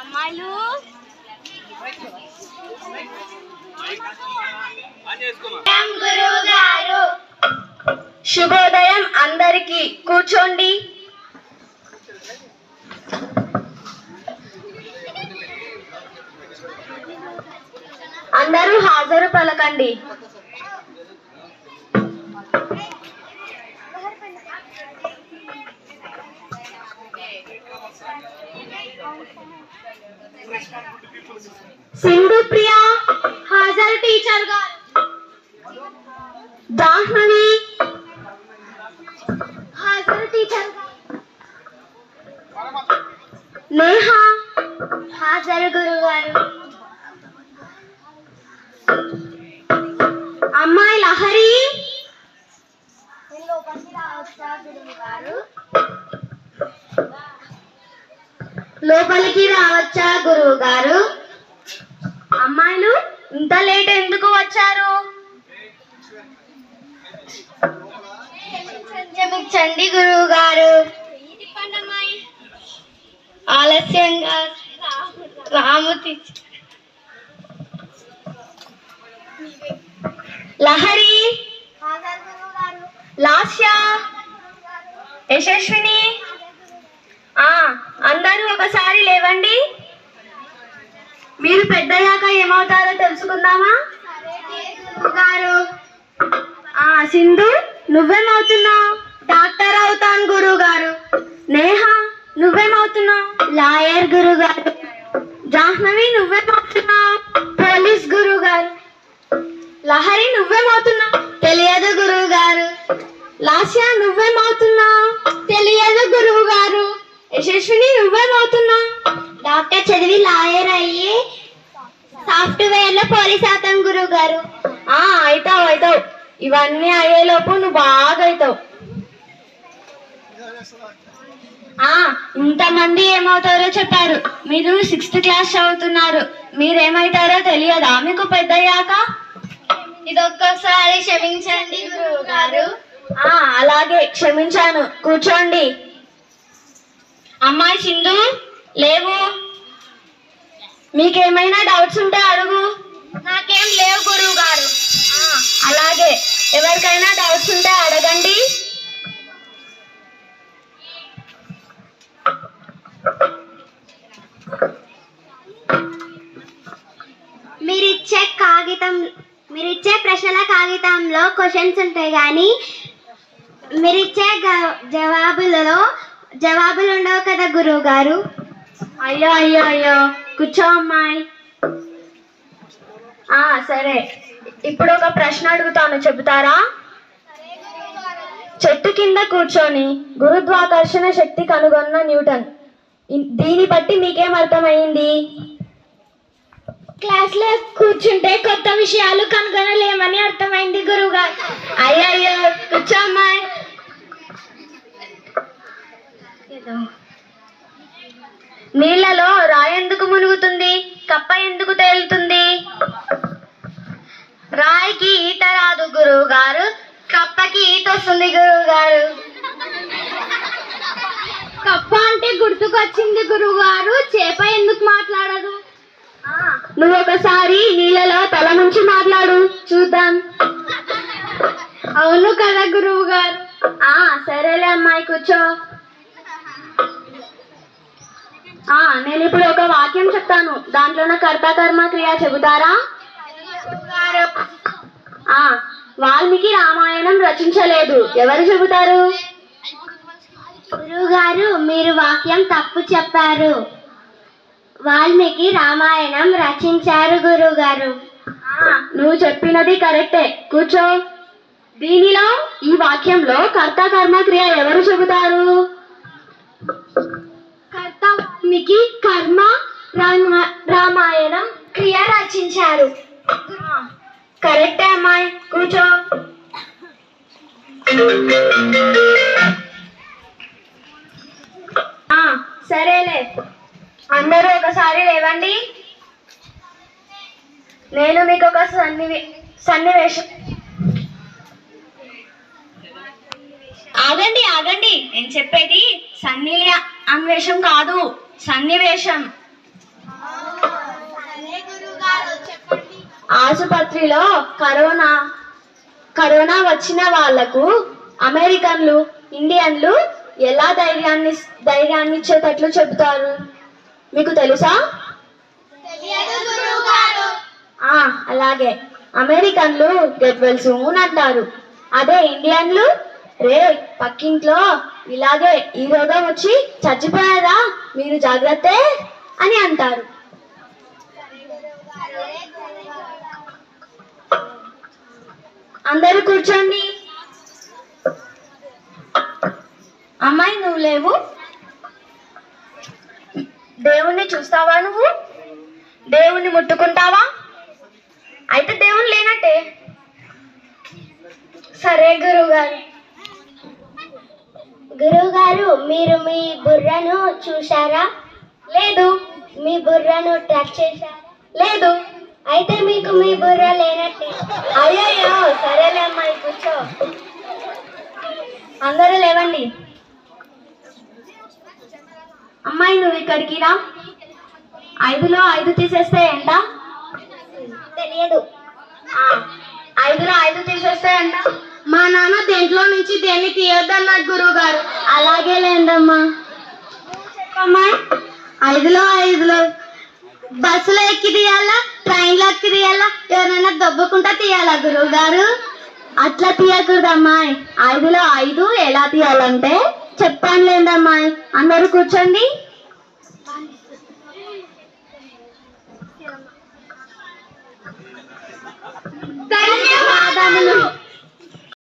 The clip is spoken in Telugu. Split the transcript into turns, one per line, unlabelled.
అమ్మాయిలు గురువుగారు శుభోదయం అందరికి కూర్చోండి. అందరూ హాజరు పలకండి. సింధు ప్రియా హాజరు టీచర్ గారు. జాహ్నవి హాజరు టీచర్ గారు. నేహ హాజరు గురుగారు. అమ్మాయి లహరి లోపలికి రావచ్చా గురువు గారు? అమ్మాయిలు ఇంత లేట్ ఎందుకు వచ్చారు? క్షమించండి గురువు గారు, ఆలస్యంగా రాము. లహరి, లాస్య, యశస్విని అందరూ ఒకసారి లేవండి. మీరు పెద్దయ్యాక ఏమవుతారో తెలుసుకుందామా? గారు. సింధు నువ్వేమవుతున్నావు? డాక్టర్ అవుతాను గురువు గారు. నేహ నువ్వేమవుతున్నావు? లాయర్ గురువు గారు. జాహ్నవి నువ్వేమవుతున్నావు? పోలీస్ గురువు గారు. లహరి నువ్వేమవుతున్నావు? తెలియదు గురువు గారు. లాస్య నువ్వేమవుతున్నావు? తెలియదు గురువు గారు. యశస్విని నువ్వేమవుతున్నావు? డాక్టర్ చదివి లాయర్ అయ్యి సాఫ్ట్వేర్ లో పోలీస్ అవుతాం గురువు గారు. అవుతావు. ఇవన్నీ అయ్యేలోపు నువ్వు బాగా అవుతావు. ఇంతమంది ఏమవుతారో చెప్పారు. మీరు 6th క్లాస్ చదువుతున్నారు. మీరేమవుతారో తెలియదా మీకు పెద్దయ్యాక? ఇదొక్కసారి క్షమించండి గురువు గారు. అలాగే క్షమించాను. కూర్చోండి. అమ్మాయి సింధు లేవు. మీకేమైనా డౌట్స్ ఉంటే అడుగు. నాకేం లేవు గురువు గారు. అలాగే ఎవరికైనా డౌట్స్ ఉంటే అడగండి. మీరిచ్చే ప్రశ్నల కాగితంలో క్వశ్చన్స్ ఉంటాయి కానీ మీరిచ్చే జవాబులు ఉండవు కదా గురువు గారు. అయ్యో కూర్చో అమ్మాయి. సరే, ఇప్పుడు ఒక ప్రశ్న అడుగుతాను, చెబుతారా? చెట్టు కింద కూర్చొని గురుత్వాకర్షణ శక్తి కనుగొన్న న్యూటన్. దీన్ని బట్టి మీకేం అర్థమైంది? క్లాస్ లో కూర్చుంటే కొత్త విషయాలు కనుగొనలేమని అర్థమైంది గురువు గారు. అయ్యో కూర్చో అమ్మాయి. నీళ్లలో రాయి ఎందుకు మునుగుతుంది? కప్ప ఎందుకు తేలుతుంది? రాయికి ఈత రాదు గురువు గారు, కప్పకి ఈత వస్తుంది గురువు గారు. కప్ప అంటే గుర్తుకొచ్చింది గురువు గారు, చేప ఎందుకు మాట్లాడదు? నువ్వు ఒకసారి నీళ్ళలో తల నుంచి మాట్లాడు చూద్దాం. అవును కదా గురువు గారు. సరేలే అమ్మాయి కూర్చో. నేను ఇప్పుడు ఒక వాక్యం చెప్తాను, దాంట్లోనే కర్త కర్మ క్రియ చెబుతారా? వాల్మీకి రామాయణం రచించలేదు, ఎవరు చెబుతారు? గురువు గారు, మీరు వాక్యం తప్పు చెప్పారు. వాల్మీకి రామాయణం రచించారు గురువు గారు. నువ్వు చెప్పినది కరెక్టే, కూర్చో. దీనిలో ఈ వాక్యంలో కర్త కర్మ క్రియ ఎవరు చెబుతారు? కర్త వాల్మీకి, కర్మ రామాయణం, క్రియ రచించారు. కరెక్టే అమ్మాయి, కూర్చో. సరేలే, అందరూ ఒకసారి లేవండి. నేను మీకు ఒక సన్నివేశం. ఆగండి నేను చెప్పేది అన్వేషం కాదు, సన్నివేశం. ఆసుపత్రిలో కరోనా వచ్చిన వాళ్లకు అమెరికన్లు, ఇండియన్లు ఎలా ధైర్యాన్ని ఇచ్చేటట్లు చెబుతారు మీకు తెలుసా? అలాగే అమెరికన్లు గెట్ వెల్ సూన్ అంటారు. అదే ఇండియన్లు రే పక్కింట్లో ఇలాగే ఈ రోగం వచ్చి చచ్చిపోయారా, మీరు జాగ్రత్తే అని అంటారు. అందరూ కూర్చోండి. అమ్మాయి నువ్వు లేవు, దేవుణ్ణి చూస్తావా? నువ్వు దేవుణ్ణి ముట్టుకుంటావా? అయితే దేవుడు లేనట్టే. సరే గురువుగారు. గురువుగారు, మీరు మీ బుర్రను చూశారా? లేదు. మీ బుర్రను టచ్ చేశారా? లేదు. అయితే మీకు మీ బుర్ర లేనట్టే. అయ్యయ్యో, సరేలే అమ్మాయి కూర్చో. అందరూ లేవండి. అమ్మాయి నువ్వు ఇక్కడికి రా. 5లో 5 తీసేస్తే ఎంత? తెలియదు. 5లో 5 తీసేస్తే ఎంత? మా నాన్న దేంట్లో నుంచి దేన్ని తీయొద్దన్నాడు గురువు గారు. అలాగే లేదమ్మా. అమ్మాయి 5లో 5 బస్సులో ఎక్కి తీయాలా, ట్రైన్లో ఎక్కి తీయాలా, ఎవరైనా దొబ్బకుంటా తీయాలా గురువు గారు? అట్లా తీయకూడదమ్మాయి. 5లో 5 ఎలా తీయాలంటే చెప్తాను లేదమ్మాయి. అందరూ కూర్చోండి. ధన్యవాదములు.